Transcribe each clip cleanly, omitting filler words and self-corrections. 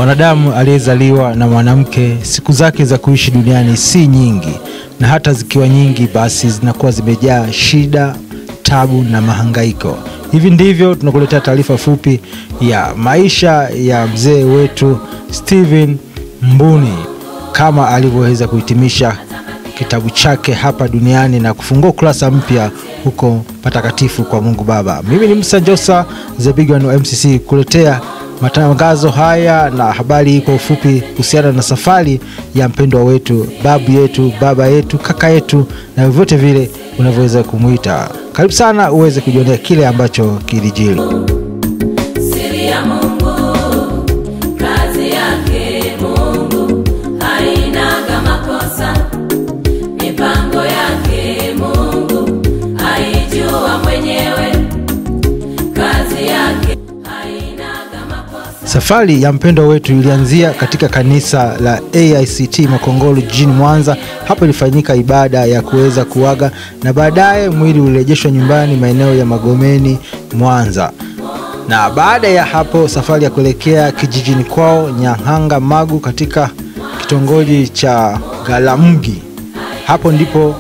Mwanadamu aliyezaliwa na mwanamke, siku zake za kuishi duniani si nyingi, na hata zikiwa nyingi basi zinakuwa zimejaa shida, tabu na mahangaiko. Hivi ndivyo tunakuletea taarifa fupi ya maisha ya mzee wetu Steven Mbuni, kama alivyoweza kuhitimisha kitabu chake hapa duniani na kufungua kurasa mpya huko patakatifu kwa Mungu Baba. Mimi ni Musa Njosa, the big one wa MCC, kuletea matangazo haya na habari kwa ufupi kuhusiana na safari ya mpendwa wetu, babu yetu, baba yetu, kaka yetu na vyote vile unavyoweza kumuita. Karibu sana uweze kujionea kile ambacho kilijiri. Siri ya Mungu, kazi yake Mungu haina makosa. Mipango yake Mungu haijua mwenyewe. Kazi yake haina makosa. Safari ya mpendwa wetu ilianzia katika kanisa la AICT Makongoro jijini Mwanza. Hapo ilifanyika ibada ya kuweza kuaga na baadaye mwili ulirejeshwa nyumbani maeneo ya Magomeni, Mwanza. Na baada ya hapo safari ya kuelekea kijijini kwao Nyahanga Magu katika kitongoji cha Galamgi. Hapo ndipo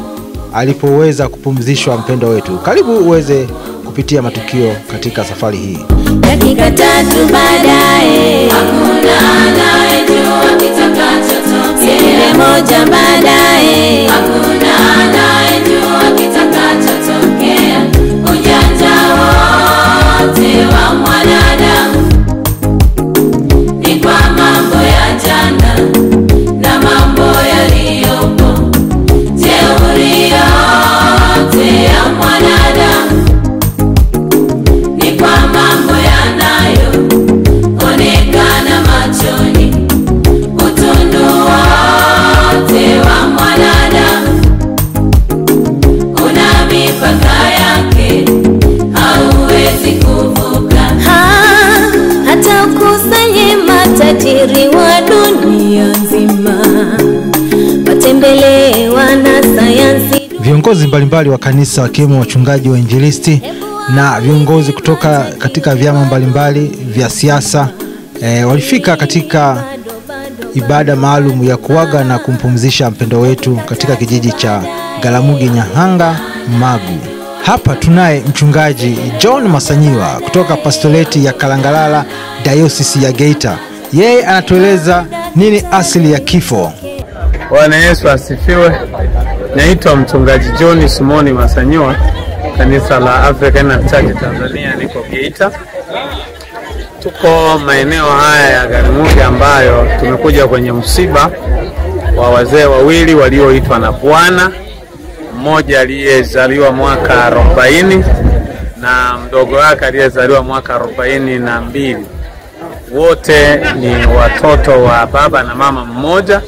alipoweza kupumzishwa mpendwa wetu. Karibu uweze kupitia matukio katika safari hii. Dakika 3 baadaye, hakuna anayejua kitakachotokea. Moja baadaye, hakuna anayejua kitakachotokea. Ujanja wote wa mwanadamu ni kwa mambo ya jana na mambo yaliyopo. Jeuri yote ya mwanadamu ni kwa mambo yanayo onekana machoni. Utundu wote wa mwanadamu una mipaka yake, hauwezi kuvuka. Hata ukusanye matajiri wa dunia nzima, watembelee wanasayansi. Viongozi mbalimbali wa kanisa wakiwemo wachungaji wa injilisti na viongozi kutoka katika vyama mbalimbali vya siasa walifika katika ibada maalum ya kuaga na kumpumzisha mpendwa wetu katika kijiji cha Galamugi Nyahanga Magu. Hapa tunaye mchungaji John Masanyiwa kutoka pastoreti ya Kalangalala Diocese ya Geita. Yeye anatueleza nini asili ya kifo. Bwana Yesu asifiwe. Naitwa mchungaji John Simoni Masanyiwa, kanisa la African Church Tanzania, niko Geita. Tuko maeneo haya ya Galamugi ambayo tumekuja kwenye msiba wa wazee wawili walioitwa na Bwana. Mmoja aliyezaliwa mwaka 40 na mdogo wake aliyezaliwa mwaka 42. Wote ni watoto wa baba na mama mmoja,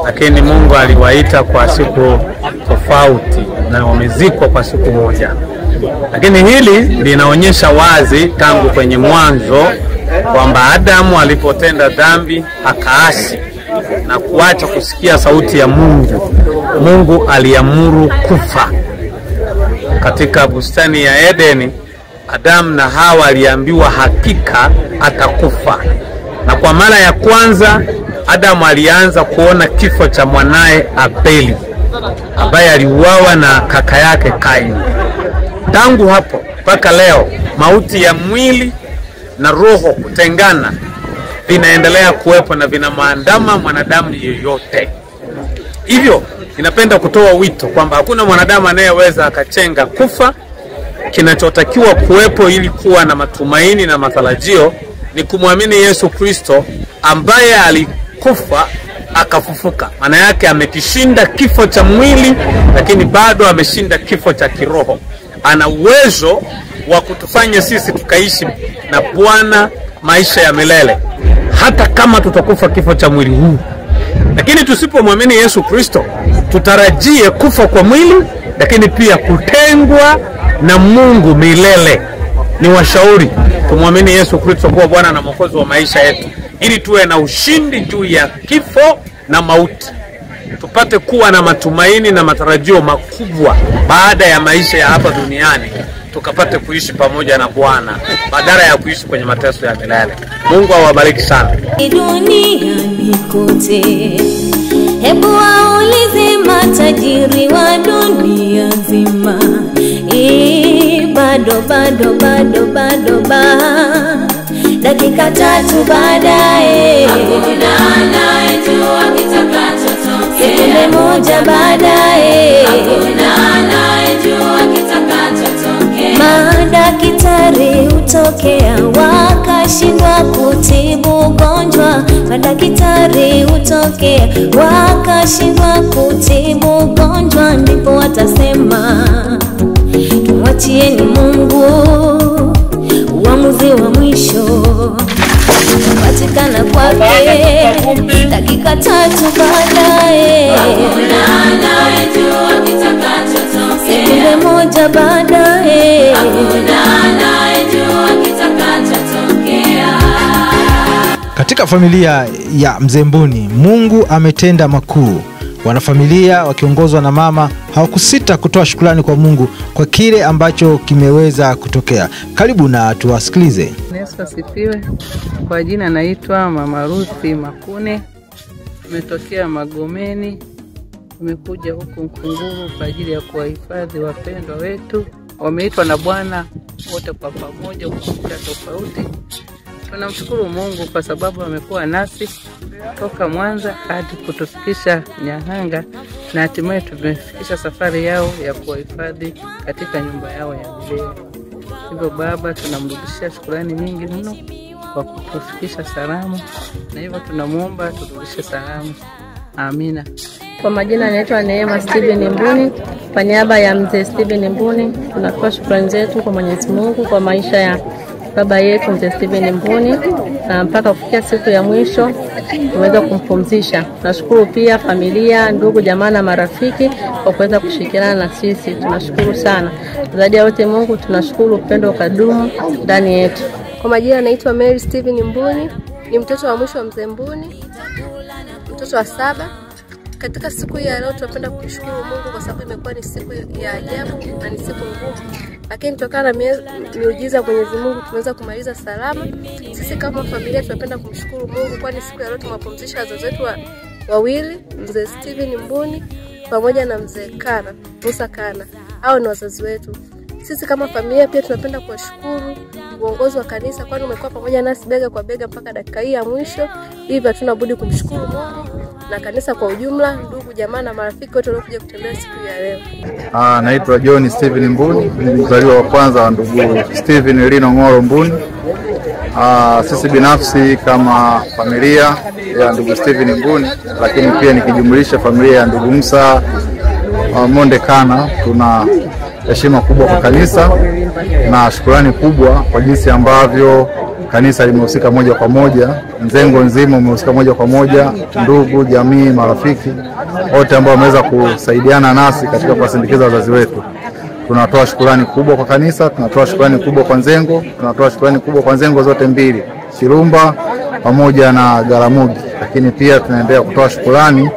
lakini Mungu aliwaita kwa siku tofauti na wamezikwa kwa siku moja. Lakini hili linaonyesha wazi tangu kwenye mwanzo kwamba Adamu alipotenda dhambi akaasi na kuacha kusikia sauti ya Mungu, Mungu aliamuru kufa. Katika bustani ya Edeni, Adamu na Hawa aliambiwa hakika atakufa. Na kwa mara ya kwanza Adamu alianza kuona kifo cha mwanae Abeli ambaye aliuawa na kaka yake Kaini. Tangu hapo mpaka leo mauti ya mwili na roho kutengana vinaendelea kuwepo na vinamwandama mwanadamu yeyote. Hivyo ninapenda kutoa wito kwamba hakuna mwanadamu anayeweza akachenga kufa. Kinachotakiwa kuwepo ili kuwa na matumaini na matarajio ni kumwamini Yesu Kristo ambaye alikufa akafufuka. Maana yake amekishinda kifo cha mwili, lakini bado ameshinda kifo cha kiroho. Ana uwezo wa kutufanya sisi tukaishi na Bwana maisha ya milele, hata kama tutakufa kifo cha mwili huu. Lakini tusipomwamini Yesu Kristo, tutarajie kufa kwa mwili, lakini pia kutengwa na Mungu milele. Ni washauri tumwamini Yesu Kristo kuwa Bwana na Mwokozi wa maisha yetu, ili tuwe na ushindi juu ya kifo na mauti. Tupate kuwa na matumaini na matarajio makubwa baada ya maisha ya hapa duniani, tukapate kuishi pamoja na Bwana badala ya kuishi kwenye mateso ya milele. Mungu awabariki sana. Duniani kote, hebu waulize matajiri wa dunia nzima. Bado dakika 3 baadaye, hakuna anayejua kitakachotokea. Sekunde moja baadaye, hakuna anayejua kitakachotokea. Madaktari hutokea wakashindwa kutibu ugonjwa. Madaktari hutokea wakashindwa kutibu ugonjwa, ndipo watasema tumwachieni Mungu uamuzi wa mwisho. Patikana kwake dakika 3 baadaye, hakuna anayejua kitakachotokea. Sekunde moja baadaye, hakuna anayejua kitakachotokea. Katika familia ya Mzee Mbuni, Mungu ametenda makuu. Wanafamilia wakiongozwa na mama hawakusita kutoa shukrani kwa Mungu kwa kile ambacho kimeweza kutokea. Karibu na tuwasikilize. Yesu asifiwe. Kwa jina naitwa Mama Ruthi Makune. Nimetokea Magomeni. Nimekuja huku Nkunguru kwa ajili ya kuwahifadhi wapendwa wetu. Wameitwa na Bwana wote kwa pamoja kutoka tofauti. Tunamshukuru Mungu kwa sababu amekuwa nasi toka Mwanza hadi kutufikisha Nyahanga, na hatimaye tumefikisha safari yao ya kuwahifadhi katika nyumba yao ya milele. Hivyo Baba, tunamrudishia shukrani nyingi mno kwa kutufikisha salamu, na hivyo tunamuomba turudishe salamu. Amina. Kwa majina naitwa Neema Steven Mbuni. Kwa niaba ya Mzee Steven Mbuni, tunatoa shukrani zetu kwa Mwenyezi Mungu kwa maisha ya baba yetu Mzee Steven Mbuni, na mpaka kufikia siku ya mwisho tumeweza kumpumzisha. Tunashukuru pia familia, ndugu, jamaa na marafiki kwa kuweza kushirikiana na sisi. Tunashukuru sana. Zaidi ya yote Mungu tunashukuru upendo ukadumu ndani yetu. Kwa majina naitwa Mary Steven Mbuni, ni mtoto wa mwisho wa Mzee Mbuni, mtoto wa 7. Katika siku hii ya leo tunapenda kumshukuru Mungu kwa sababu imekuwa ni siku ya ajabu na ni siku ngumu. Lakini kutokana na miujiza ya Mwenyezi Mungu tumeweza kumaliza salama. Sisi kama familia tunapenda kumshukuru Mungu kwani siku ya leo tumewapumzisha wazazi wetu wawili, Mzee Steven Mbuni pamoja na Mzee Kana, Musa Kana. Hao ni wazazi wetu. Sisi kama familia pia tunapenda kuwashukuru uongozi wa kanisa kwani umekuwa pamoja nasi bega kwa bega mpaka dakika hii ya mwisho. Hivyo hatuna budi kumshukuru Mungu na kanisa kwa ujumla, ndugu, jamaa na marafiki wote waliokuja kutembea siku ya leo. Naitwa John Steven Mbuni, mzaliwa wa kwanza wa ndugu Steven Lino Ngoro Mbuni. Sisi binafsi kama familia ya ndugu Steven Mbuni, lakini pia nikijumlisha familia ya ndugu Musa Monde Kana, tuna heshima kubwa kwa kanisa na shukrani kubwa kwa jinsi ambavyo kanisa limehusika moja kwa moja, mzengo nzima umehusika moja kwa moja, ndugu, jamii, marafiki wote ambao wameweza kusaidiana nasi katika kuwasindikiza wazazi wetu. Tunatoa shukrani kubwa kwa kanisa, tunatoa shukrani kubwa kwa Nzengo, tunatoa shukrani kubwa kwa Nzengo zote mbili, Chirumba pamoja na Garamugi. Lakini pia tunaendelea kutoa shukrani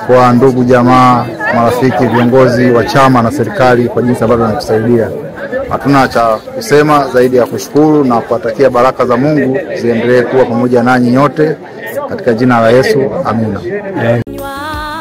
kwa ndugu, jamaa, marafiki, viongozi wa chama na serikali kwa jinsi ambavyo wanatusaidia. Hatuna cha kusema zaidi ya kushukuru na kuwatakia baraka za Mungu ziendelee kuwa pamoja nanyi nyote katika jina la Yesu. Amina.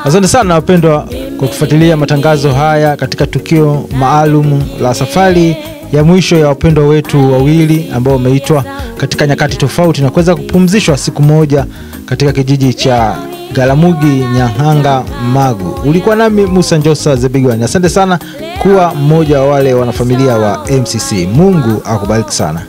Asante sana wapendwa kwa kufuatilia matangazo haya katika tukio maalum la safari ya mwisho ya wapendwa wetu wawili ambao wameitwa katika nyakati tofauti na kuweza kupumzishwa siku moja katika kijiji cha Garamugi, Nyahanga, Magu. Ulikuwa nami Musa Njosa Zebigwani. Asante sana kuwa mmoja wa wale wanafamilia wa MCC. Mungu akubariki sana.